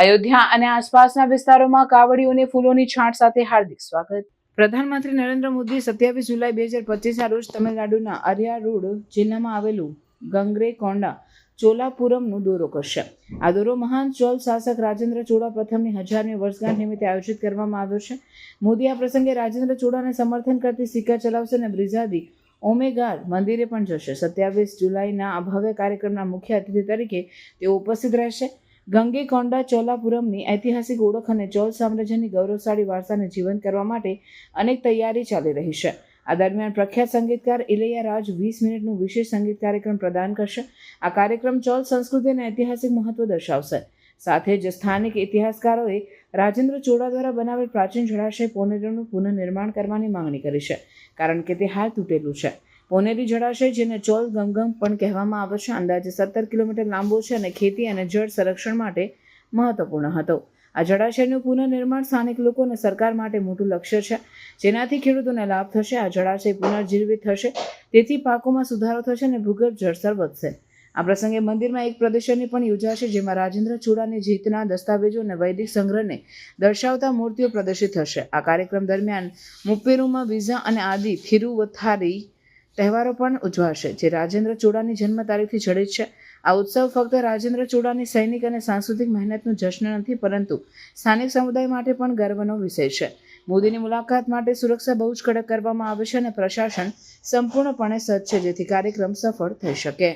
અયોધ્યા અને આસપાસના વિસ્તારોમાં કાવડીઓને ફૂલોની છાંટ સાથે હાર્દિક સ્વાગત. પ્રધાનમંત્રી નરેન્દ્ર મોદી 27 જુલાઈ 2025ના રોજ તમિલનાડુના અરિયારુડ જિલ્લામાં આવેલું ગંગરેકોંડા ચોલાપુરમનો દોરો કરશે. આ દોરો મહાન ચોલ શાસક રાજેન્દ્ર ચોળા પ્રથમની 1000મી વર્ષગાંઠ નિમિત્તે આયોજિત કરવામાં આવ્યો છે. મોદી આ પ્રસંગે રાજેન્દ્ર ચોળાને સમર્થન કરતી સિક્કા ચલાવશે અને બ્રિજાદી ઓમેગાર મંદિરે પણ જશે. 27 જુલાઈના આ ભવ્ય કાર્યક્રમના મુખ્ય અતિથિ તરીકે તેઓ ઉપસ્થિત રહેશે. ગંગેકોંડા ચોલાપુરમની ઐતિહાસિક ઓળખ અને ચોલ સામ્રાજ્યની ગૌરવશાળી વારસાને જીવંત કરવા માટે અનેક તૈયારી ચાલી રહી છે. આ દરમિયાન પ્રખ્યાત સંગીતકાર ઇલૈયારાજ 20 મિનિટનું વિશેષ સંગીત કાર્યક્રમ પ્રદાન કરશે. આ કાર્યક્રમ ચોલ સંસ્કૃતિ અને ઐતિહાસિક મહત્વ દર્શાવશે. સાથે જ સ્થાનિક ઇતિહાસકારોએ રાજેન્દ્ર ચોળા દ્વારા બનાવેલ પ્રાચીન જળાશય પોનેરીનું પુનઃનિર્માણ કરવાની માંગણી કરી છે, કારણ કે તે હાલ તૂટેલું છે. પોનેરી જળાશય, જેને ચોલ ગંગમ પણ કહેવામાં આવે છે, અંદાજે 17 કિલોમીટર લાંબો છે અને ખેતી અને જળ સંરક્ષણ માટે મહત્વપૂર્ણ હતો. આ જળાશયનું પુનઃનિર્માણ સ્થાનિક લોકો અને સરકાર માટે મોટું લક્ષ્ય છે, જેનાથી ખેડૂતોને લાભ થશે. આ જળાશય પુનર્જીવિત થશે, તેથી પાકોમાં સુધારો થશે અને ભૂગર્ભ જળસ્તર વધશે. આ પ્રસંગે મંદિરમાં એક પ્રદર્શની પણ યોજાશે, જેમાં રાજેન્દ્ર ચોળાની જીતના દસ્તાવેજો અને વૈદિક સંગ્રહને દર્શાવતા મૂર્તિઓ પ્રદર્શિત થશે. આ કાર્યક્રમ દરમિયાન મુપ્પેરુમાં વિઝા અને આદિ થિરુવથારી તહેવારો પણ ઉજવાશે, જે રાજેન્દ્ર ચોળાની જન્મ તારીખથી જડિત છે. આ ઉત્સવ ફક્ત રાજેન્દ્ર ચોળાની સૈનિક અને સાંસ્કૃતિક મહેનતનું જશ્ન નથી, પરંતુ સ્થાનિક સમુદાય માટે પણ ગર્વનો વિષય છે. મોદીની મુલાકાત માટે સુરક્ષા બહુ જ કડક કરવામાં આવે છે અને પ્રશાસન સંપૂર્ણપણે સજ્જ છે, જેથી કાર્યક્રમ સફળ થઈ શકે.